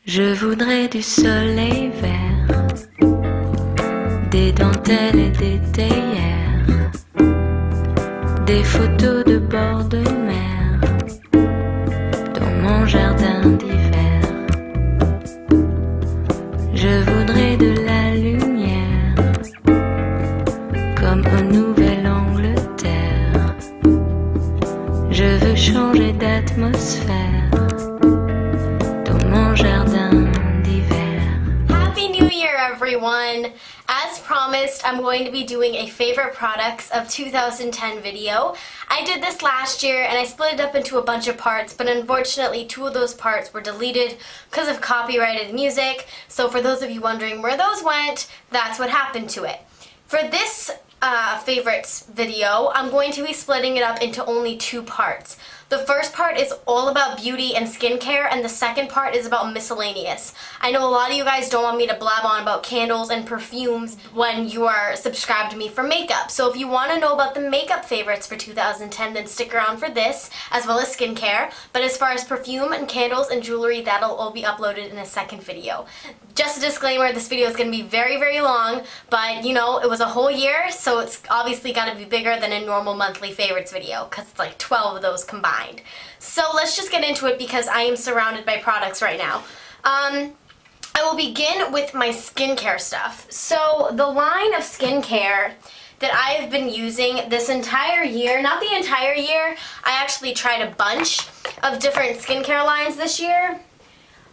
Je voudrais du soleil vert, des dentelles et des théières, des photos de bord de mer, dans mon jardin d'hiver. Je voudrais de la lumière, comme en Nouvelle-Angleterre. Je veux changer d'atmosphère, dans mon jardin d'hiver. Happy New Year, everyone! As promised, I'm going to be doing a favorite products of 2010 video. I did this last year and I split it up into a bunch of parts, but unfortunately 2 of those parts were deleted because of copyrighted music. So for those of you wondering where those went, that's what happened to it. For this favorites video, I'm going to be splitting it up into only 2 parts. The first part is all about beauty and skincare, and the second part is about miscellaneous. I know a lot of you guys don't want me to blab on about candles and perfumes when you are subscribed to me for makeup. So if you want to know about the makeup favorites for 2010, then stick around for this, as well as skincare. But as far as perfume and candles and jewelry, that'll all be uploaded in a second video. Just a disclaimer, this video is going to be very, very long, but you know, it was a whole year, so it's obviously got to be bigger than a normal monthly favorites video, because it's like 12 of those combined. So let's just get into it because I am surrounded by products right now. I will begin with my skincare stuff. So the line of skincare that I have been using this entire year, not the entire year, I actually tried a bunch of different skincare lines this year.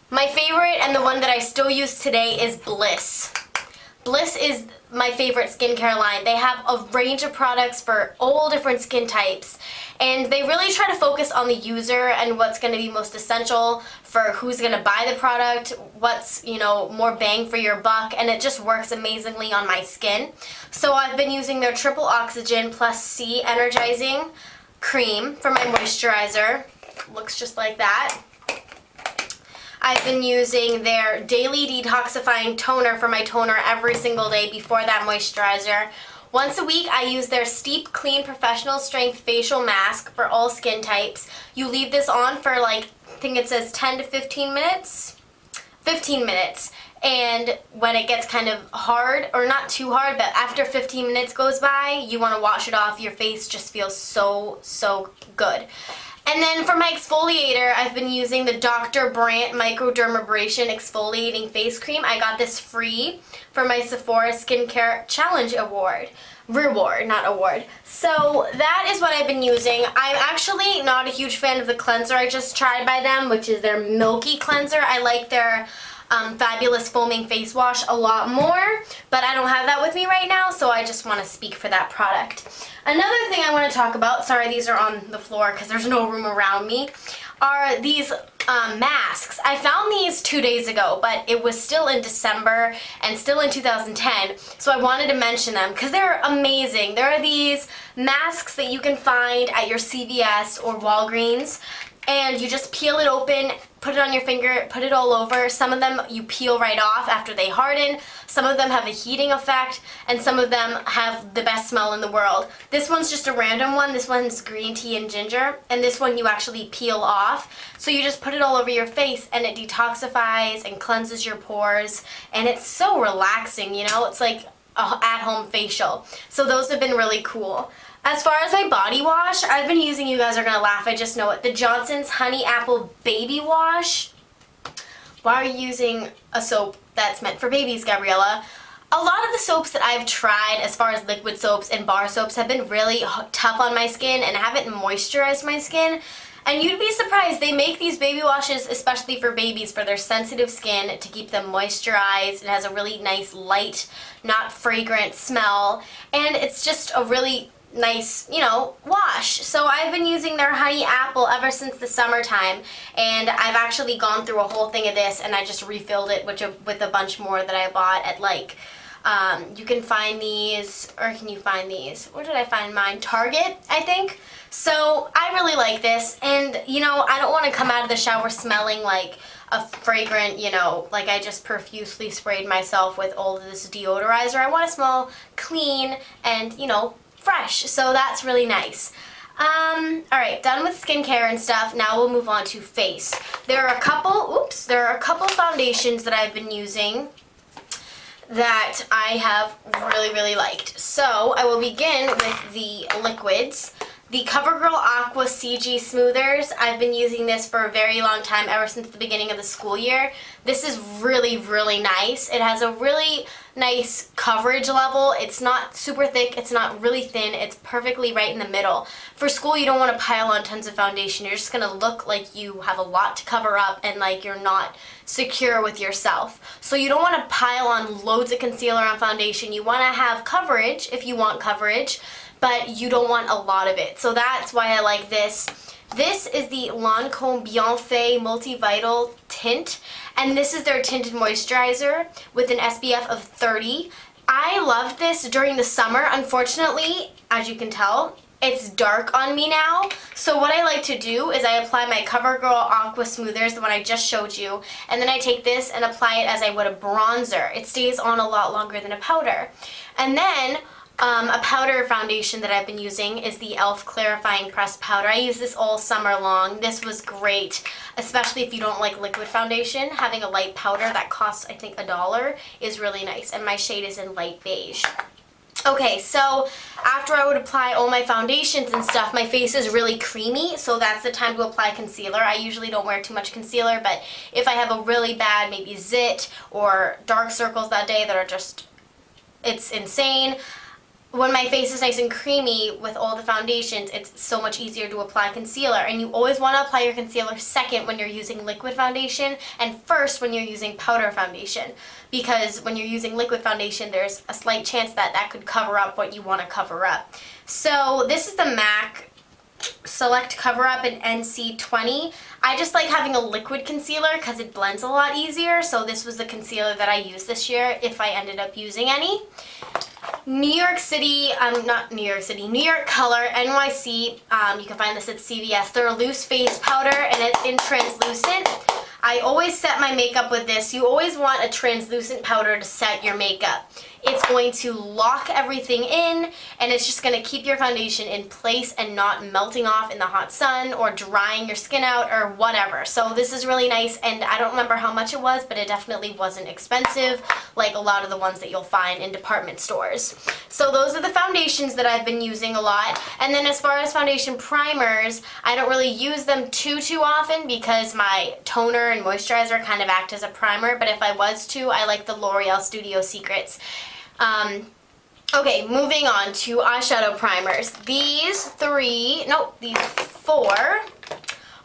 My favorite and the one that I still use today is Bliss. Bliss is my favorite skincare line. They have a range of products for all different skin types, and they really try to focus on the user and what's going to be most essential for who's going to buy the product, what's, you know, more bang for your buck, and it just works amazingly on my skin. So I've been using their Triple Oxygen Plus C Energizing Cream for my moisturizer. Looks just like that. I've been using their Daily Detoxifying Toner for my toner every single day before that moisturizer. Once a week, I use their Steep Clean Professional Strength Facial Mask for all skin types. You leave this on for like, I think it says 10 to 15 minutes? 15 minutes. And when it gets kind of hard, or not too hard, but after 15 minutes goes by, you want to wash it off. Your face just feels so, so good. And then for my exfoliator, I've been using the Dr. Brandt Microdermabrasion Exfoliating Face Cream. I got this free for my Sephora Skincare Challenge Award. Reward, not award. So that is what I've been using. I'm actually not a huge fan of the cleanser I just tried by them, which is their Milky Cleanser. I like their Fabulous Foaming Face Wash a lot more, but I don't have that with me right now, so I just want to speak for that product. Another thing I want to talk about, sorry these are on the floor because there's no room around me, are these masks. I found these 2 days ago, but it was still in December and still in 2010, so I wanted to mention them because they're amazing. There are these masks that you can find at your CVS or Walgreens, and you just peel it open, put it on your finger, put it all over. Some of them you peel right off after they harden. Some of them have a heating effect, and some of them have the best smell in the world. This one's just a random one. This one's green tea and ginger, and this one you actually peel off. So you just put it all over your face, and it detoxifies and cleanses your pores, and it's so relaxing, you know? It's like an at-home facial. So those have been really cool. As far as my body wash, I've been using, you guys are going to laugh, I just know it, the Johnson's Honey Apple Baby Wash. Why are you using a soap that's meant for babies, Gabriella? A lot of the soaps that I've tried, as far as liquid soaps and bar soaps, have been really tough on my skin and haven't moisturized my skin. And you'd be surprised, they make these baby washes especially for babies, for their sensitive skin, to keep them moisturized. It has a really nice, light, not fragrant smell, and it's just a really nice, you know, wash. So I've been using their Honey Apple ever since the summertime, and I've actually gone through a whole thing of this, and I just refilled it with a bunch more that I bought at, like, you can find these, or can you find these? Where did I find mine? Target, I think. So I really like this, and you know, I don't want to come out of the shower smelling like a fragrant, you know, like I just profusely sprayed myself with all of this deodorizer. I want to smell clean and, you know, fresh, so that's really nice. Alright, done with skincare and stuff. Now we'll move on to face. There are a couple oops, there are a couple foundations that I've been using that I have really liked. So I will begin with the liquids. The CoverGirl Aqua CG Smoothers, I've been using this for a very long time, ever since the beginning of the school year. This is really nice. It has a really nice coverage level. It's not super thick, it's not really thin, it's perfectly right in the middle. For school, you don't want to pile on tons of foundation. You're just going to look like you have a lot to cover up and like you're not secure with yourself. So you don't want to pile on loads of concealer on foundation. You want to have coverage if you want coverage, but you don't want a lot of it. So that's why I like this. This is the Lancome Bienfait Multivital Tint, and this is their tinted moisturizer with an SPF of 30. I loved this during the summer. Unfortunately, as you can tell, it's dark on me now. So what I like to do is I apply my CoverGirl Aqua Smoothers, the one I just showed you, and then I take this and apply it as I would a bronzer. It stays on a lot longer than a powder. And then a powder foundation that I've been using is the e.l.f. Clarifying Pressed Powder. I use this all summer long. This was great, especially if you don't like liquid foundation. Having a light powder that costs, I think, $1 is really nice, and my shade is in light beige. Okay, so after I would apply all my foundations and stuff, my face is really creamy, so that's the time to apply concealer. I usually don't wear too much concealer, but if I have a really bad maybe zit or dark circles that day that are just, it's insane, when my face is nice and creamy with all the foundations, it's so much easier to apply concealer. And you always want to apply your concealer second when you're using liquid foundation and first when you're using powder foundation. Because when you're using liquid foundation, there's a slight chance that that could cover up what you want to cover up. So this is the MAC Select Cover Up in NC20. I just like having a liquid concealer because it blends a lot easier. So this was the concealer that I used this year if I ended up using any. New York Color NYC, you can find this at CVS. They're a loose face powder and it's in translucent. I always set my makeup with this. You always want a translucent powder to set your makeup. It's going to lock everything in and it's just going to keep your foundation in place and not melting off in the hot sun or drying your skin out or whatever. So this is really nice, and I don't remember how much it was, but it definitely wasn't expensive like a lot of the ones that you'll find in department stores. So those are the foundations that I've been using a lot. And then as far as foundation primers, I don't really use them too often because my toner and moisturizer kind of act as a primer, but if I was to, I like the L'Oreal Studio Secrets. Okay, moving on to eyeshadow primers. These four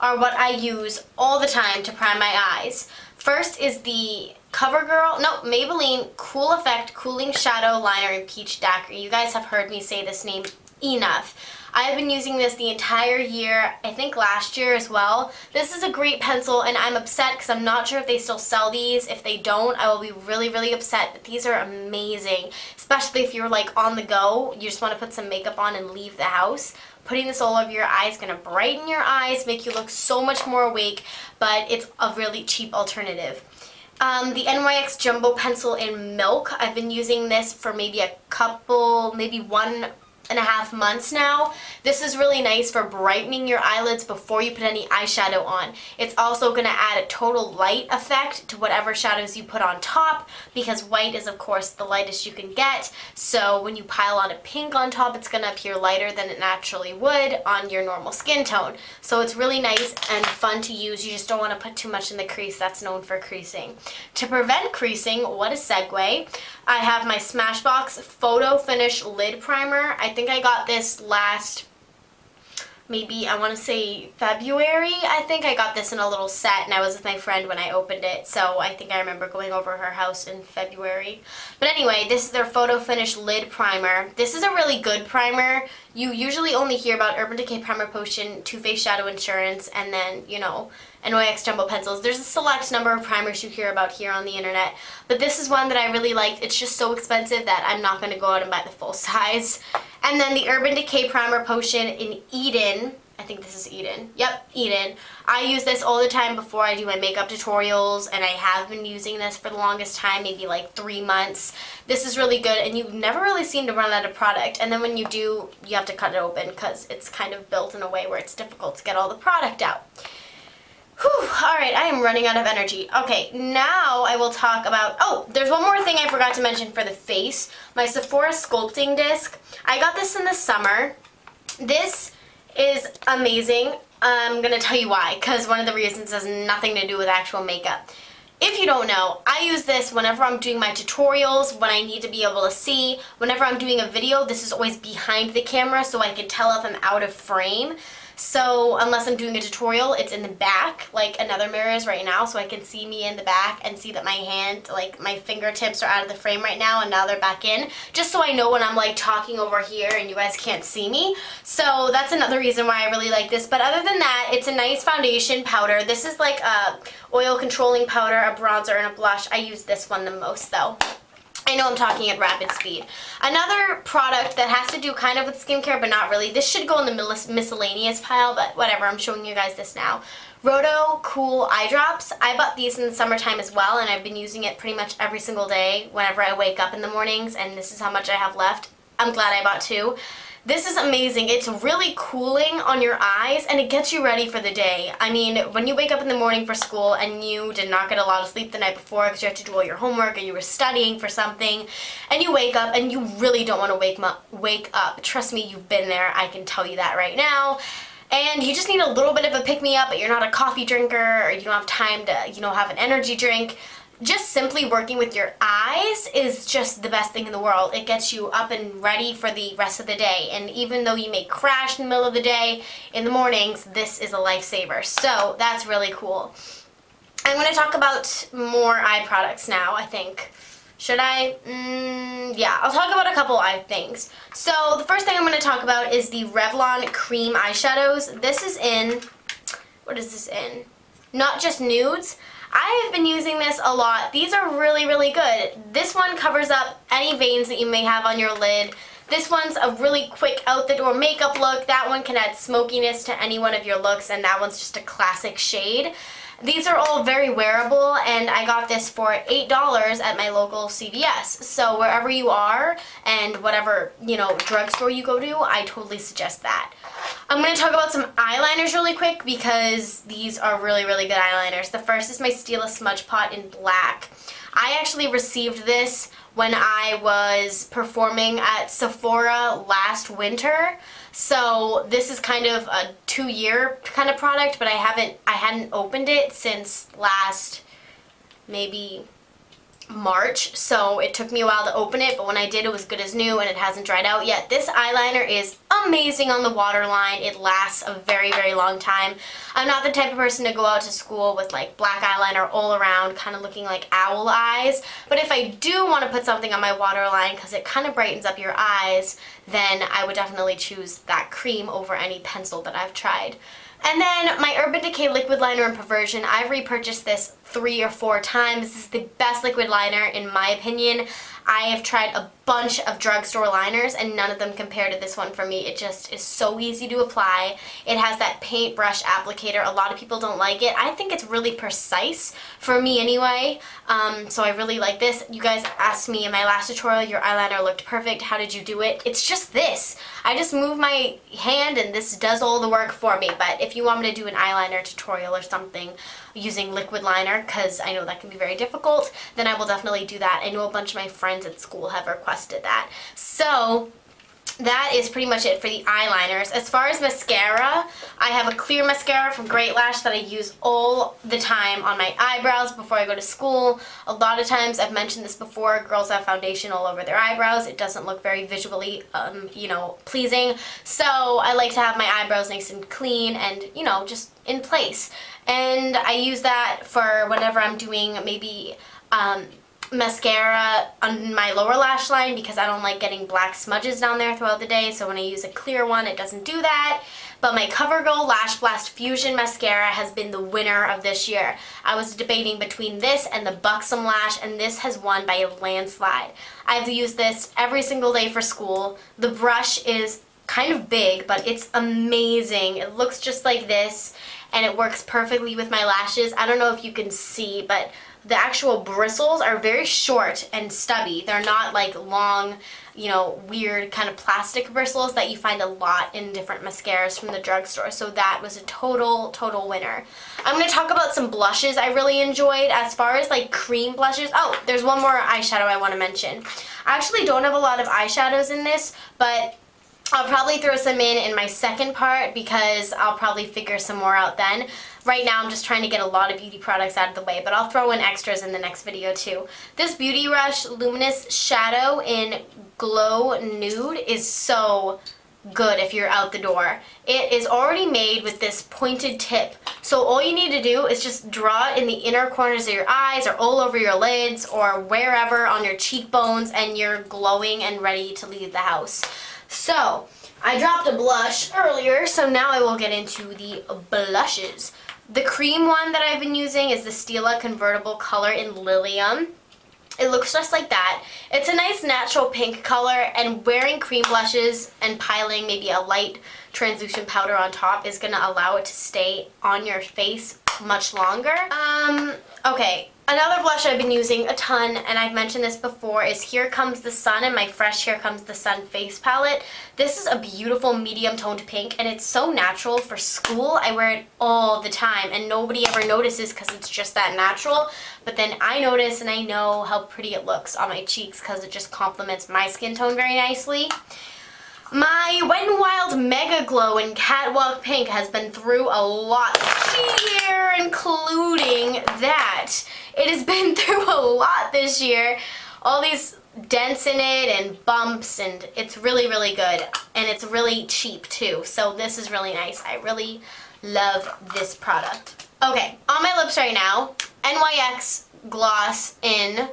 are what I use all the time to prime my eyes. First is the Maybelline Cool Effect Cooling Shadow Liner in Peach Daiquiri. You guys have heard me say this name enough. I've been using this the entire year, I think last year as well. This is a great pencil, and I'm upset because I'm not sure if they still sell these. If they don't, I will be really upset, but these are amazing, especially if you're like on the go, you just want to put some makeup on and leave the house. Putting this all over your eyes is going to brighten your eyes, make you look so much more awake, but it's a really cheap alternative. The NYX Jumbo Pencil in Milk, I've been using this for maybe 1.5 months now. This is really nice for brightening your eyelids before you put any eyeshadow on. It's also going to add a total light effect to whatever shadows you put on top, because white is of course the lightest you can get, so when you pile on a pink on top, it's going to appear lighter than it naturally would on your normal skin tone. So it's really nice and fun to use. You just don't want to put too much in the crease. That's known for creasing. To prevent creasing, what a segue, I have my Smashbox Photo Finish Lid Primer. I think I got this last, maybe I want to say February. I think I got this in a little set and I was with my friend when I opened it, so I think I remember going over her house in February. But anyway, this is their Photo Finish Lid Primer. This is a really good primer. You usually only hear about Urban Decay Primer Potion, Too Faced Shadow Insurance, and then, you know, NYX Jumbo Pencils. There's a select number of primers you hear about here on the internet, but this is one that I really liked. It's just so expensive that I'm not going to go out and buy the full size. And then the Urban Decay Primer Potion in Eden. I think this is Eden. Yep, Eden. I use this all the time before I do my makeup tutorials, and I have been using this for the longest time, maybe like 3 months. This is really good, and you never really seem to run out of product. And then when you do, you have to cut it open because it's kind of built in a way where it's difficult to get all the product out. Whew, alright, I am running out of energy. Okay, now I will talk about, oh, there's one more thing I forgot to mention for the face. My Sephora sculpting disc. I got this in the summer. This is amazing. I'm going to tell you why, because one of the reasons has nothing to do with actual makeup. If you don't know, I use this whenever I'm doing my tutorials, when I need to be able to see. Whenever I'm doing a video, this is always behind the camera so I can tell if I'm out of frame. So unless I'm doing a tutorial, it's in the back, like another mirror is right now, so I can see me in the back and see that my hand, like my fingertips are out of the frame right now and now they're back in, just so I know when I'm like talking over here and you guys can't see me. So that's another reason why I really like this. But other than that, it's a nice foundation powder. This is like a oil controlling powder, a bronzer, and a blush. I use this one the most though. I know I'm talking at rapid speed. Another product that has to do kind of with skincare, but not really. This should go in the miscellaneous pile, but whatever. I'm showing you guys this now. Roto Cool Eye Drops. I bought these in the summertime as well, and I've been using it pretty much every single day whenever I wake up in the mornings, and this is how much I have left. I'm glad I bought two. This is amazing. It's really cooling on your eyes and it gets you ready for the day. I mean, when you wake up in the morning for school and you did not get a lot of sleep the night before because you had to do all your homework or you were studying for something, and you wake up and you really don't want to wake up. Trust me, you've been there. I can tell you that right now. And you just need a little bit of a pick-me-up, but you're not a coffee drinker or you don't have time to, you know, have an energy drink. Just simply working with your eyes is just the best thing in the world. It gets you up and ready for the rest of the day. And even though you may crash in the middle of the day, in the mornings, this is a lifesaver. So that's really cool. I'm going to talk about more eye products now, I think. Should I? Yeah, I'll talk about a couple eye things. So the first thing I'm going to talk about is the Revlon Cream Eyeshadows. This is in, what is this in? Not Just Nudes. I have been using this a lot. These are really, really good. This one covers up any veins that you may have on your lid. This one's a really quick out-the-door makeup look. That one can add smokiness to any one of your looks, and that one's just a classic shade. These are all very wearable, and I got this for $8 at my local CVS. So wherever you are and whatever, you know, drugstore you go to, I totally suggest that. I'm going to talk about some eyeliners really quick because these are really, really good eyeliners. The first is my Stila Smudge Pot in black. I actually received this when I was performing at Sephora last winter. So this is kind of a 2-year kind of product, but I hadn't opened it since last maybe March, so it took me a while to open it, but when I did, it was good as new and it hasn't dried out yet. This eyeliner is amazing on the waterline. It lasts a very, very long time. I'm not the type of person to go out to school with like black eyeliner all around, kind of looking like owl eyes, but if I do want to put something on my waterline because it kind of brightens up your eyes, then I would definitely choose that cream over any pencil that I've tried. And then my Urban Decay Liquid Liner in Perversion. I've repurchased this 3 or 4 times. This is the best liquid liner in my opinion. I have tried a bunch of drugstore liners and none of them compare to this one for me. It just is so easy to apply. It has that paintbrush applicator. A lot of people don't like it. I think it's really precise for me anyway. So I really like this. You guys asked me in my last tutorial, your eyeliner looked perfect. How did you do it? It's just this. I just move my hand and this does all the work for me. But if you want me to do an eyeliner tutorial or something using liquid liner, because I know that can be very difficult, then I will definitely do that. I know a bunch of my friends at school have requested that. So that is pretty much it for the eyeliners. As far as mascara, I have a clear mascara from Great Lash that I use all the time on my eyebrows before I go to school. A lot of times, I've mentioned this before, girls have foundation all over their eyebrows. It doesn't look very visually, you know, pleasing. So I like to have my eyebrows nice and clean and, you know, just in place. And I use that for whenever I'm doing maybe mascara on my lower lash line because I don't like getting black smudges down there throughout the day, so when I use a clear one it doesn't do that. But my CoverGirl Lash Blast Fusion Mascara has been the winner of this year. I was debating between this and the Buxom Lash, and this has won by a landslide. I've used this every single day for school. The brush is kind of big, but it's amazing. It looks just like this and it works perfectly with my lashes. I don't know if you can see, but the actual bristles are very short and stubby. They're not like long, you know, weird kind of plastic bristles that you find a lot in different mascaras from the drugstore. So that was a total winner. I'm going to talk about some blushes I really enjoyed. As far as like cream blushes, oh, there's one more eyeshadow I want to mention. I actually don't have a lot of eyeshadows in this, but I'll probably throw some in my second part because I'll probably figure some more out then. Right now I'm just trying to get a lot of beauty products out of the way, but I'll throw in extras in the next video too. This Beauty Rush Luminous Shadow in Glow Nude is so good if you're out the door. It is already made with this pointed tip, so all you need to do is just draw it in the inner corners of your eyes or all over your lids or wherever on your cheekbones, and you're glowing and ready to leave the house. So, I dropped a blush earlier, so now I will get into the blushes. The cream one that I've been using is the Stila Convertible Color in Lilium. It looks just like that. It's a nice natural pink color, and wearing cream blushes and piling maybe a light translucent powder on top is going to allow it to stay on your face much longer. Okay. Another blush I've been using a ton, and I've mentioned this before, is Here Comes the Sun in my Fresh Here Comes the Sun face palette. This is a beautiful medium toned pink, and it's so natural for school. I wear it all the time, and nobody ever notices because it's just that natural. But then I notice, and I know how pretty it looks on my cheeks because it just complements my skin tone very nicely. My Wet n Wild Mega Glow in Catwalk Pink has been through a lot this year, including that. It has been through a lot this year. All these dents in it and bumps, and it's really good. And it's really cheap too, so this is really nice. I really love this product. Okay, on my lips right now, NYX Gloss in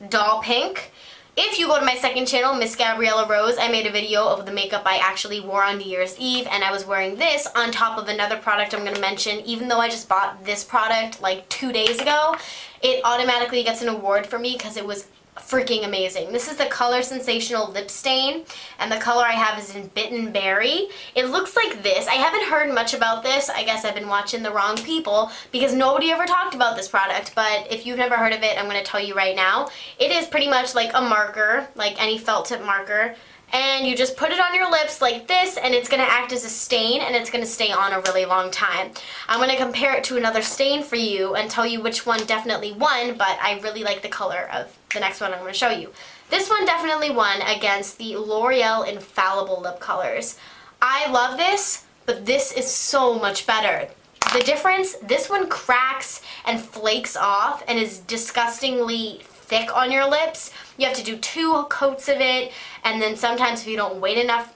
Doll Pink. If you go to my second channel, Miss Gabriella Rose, I made a video of the makeup I actually wore on New Year's Eve, and I was wearing this on top of another product I'm going to mention. Even though I just bought this product like 2 days ago, it automatically gets an award for me because it was freaking amazing. This is the Color Sensational Lip Stain, and the color I have is in Bitten Berry. It looks like this. I haven't heard much about this. I guess I've been watching the wrong people because nobody ever talked about this product, but if you've never heard of it, I'm going to tell you right now. It is pretty much like a marker, like any felt tip marker, and you just put it on your lips like this, and it's going to act as a stain, and it's going to stay on a really long time. I'm going to compare it to another stain for you and tell you which one definitely won, but I really like the color of the next one I'm going to show you. This one definitely won against the L'Oreal Infallible Lip Colors. I love this, but this is so much better. The difference, this one cracks and flakes off and is disgustingly thick on your lips. You have to do 2 coats of it, and then sometimes if you don't wait enough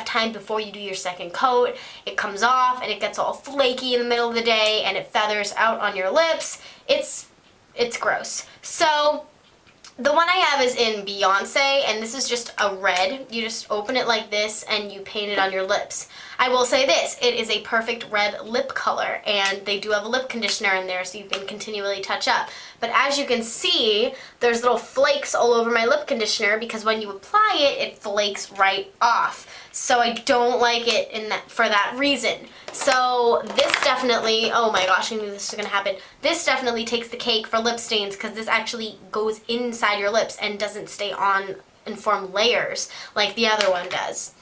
time before you do your second coat, it comes off and it gets all flaky in the middle of the day and it feathers out on your lips. It's gross. So the one I have is in Beyonce, and this is just a red. You just open it like this and you paint it on your lips. I will say this, it is a perfect red lip color, and they do have a lip conditioner in there so you can continually touch up. But as you can see, there's little flakes all over my lip conditioner because when you apply it, it flakes right off. So I don't like it for that reason. So this definitely, oh my gosh, I knew this was going to happen. This definitely takes the cake for lip stains because this actually goes inside your lips and doesn't stay on and form layers like the other one does.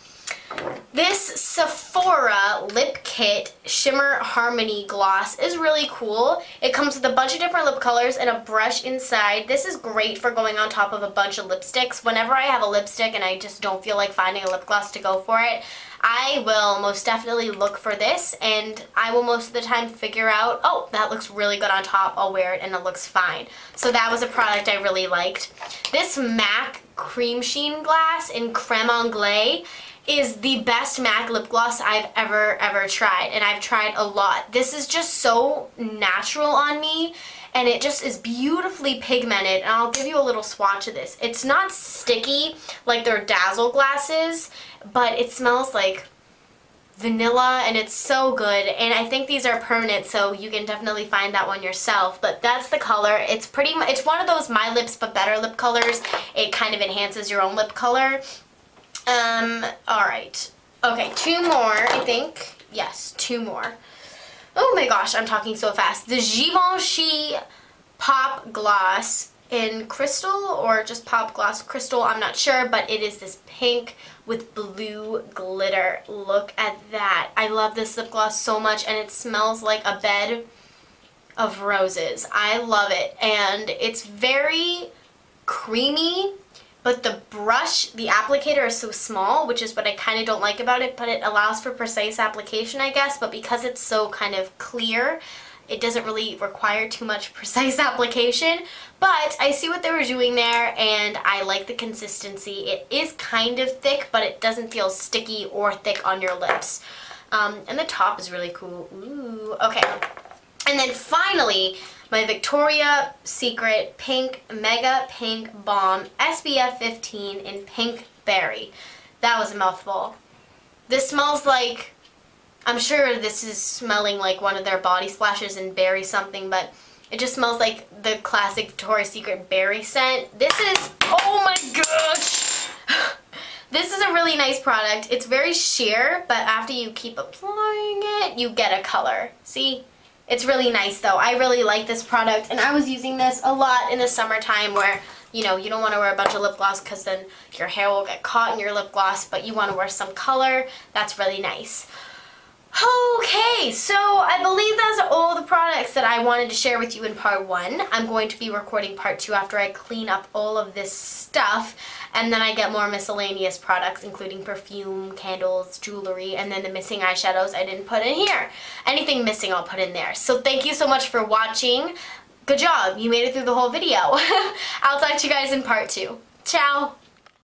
This Sephora Lip Kit Shimmer Harmony Gloss is really cool. It comes with a bunch of different lip colors and a brush inside. This is great for going on top of a bunch of lipsticks. Whenever I have a lipstick and I just don't feel like finding a lip gloss to go for it, I will most definitely look for this, and I will most of the time figure out, oh, that looks really good on top, I'll wear it and it looks fine. So that was a product I really liked. This MAC Cream Sheen Glass in Creme Anglaise is the best MAC lip gloss I've ever tried, and I've tried a lot. This is just so natural on me, and it just is beautifully pigmented, and I'll give you a little swatch of this. It's not sticky like their Dazzle glasses, but it smells like vanilla, and it's so good, and I think these are permanent, so you can definitely find that one yourself. But that's the color. It's pretty much, it's one of those My Lips But Better lip colors. It kind of enhances your own lip color. Alright. Okay, 2 more, I think. Yes, 2 more. Oh my gosh, I'm talking so fast. The Givenchy Pop Gloss in crystal, or just Pop Gloss crystal, I'm not sure, but it is this pink with blue glitter. Look at that. I love this lip gloss so much, and it smells like a bed of roses. I love it, and it's very creamy, but the brush, the applicator is so small, which is what I kind of don't like about it, but it allows for precise application, I guess, but because it's so kind of clear, it doesn't really require too much precise application. But I see what they were doing there, and I like the consistency. It is kind of thick, but it doesn't feel sticky or thick on your lips. And the top is really cool. Ooh, okay. And then finally, my Victoria's Secret Pink Mega Pink Balm SPF 15 in Pink Berry. That was a mouthful. This smells like, I'm sure this is smelling like one of their body splashes in berry something, but it just smells like the classic Victoria's Secret berry scent. This is, oh my gosh! This is a really nice product. It's very sheer, but after you keep applying it, you get a color. See? It's really nice though. I really like this product, and I was using this a lot in the summertime where, you know, you don't want to wear a bunch of lip gloss because then your hair will get caught in your lip gloss, but you want to wear some color. That's really nice. Okay, so I believe that's all the products that I wanted to share with you in part 1. I'm going to be recording part 2 after I clean up all of this stuff, and then I get more miscellaneous products, including perfume, candles, jewelry, and then the missing eyeshadows I didn't put in here. Anything missing I'll put in there. So thank you so much for watching. Good job, you made it through the whole video. I'll talk to you guys in part 2. Ciao!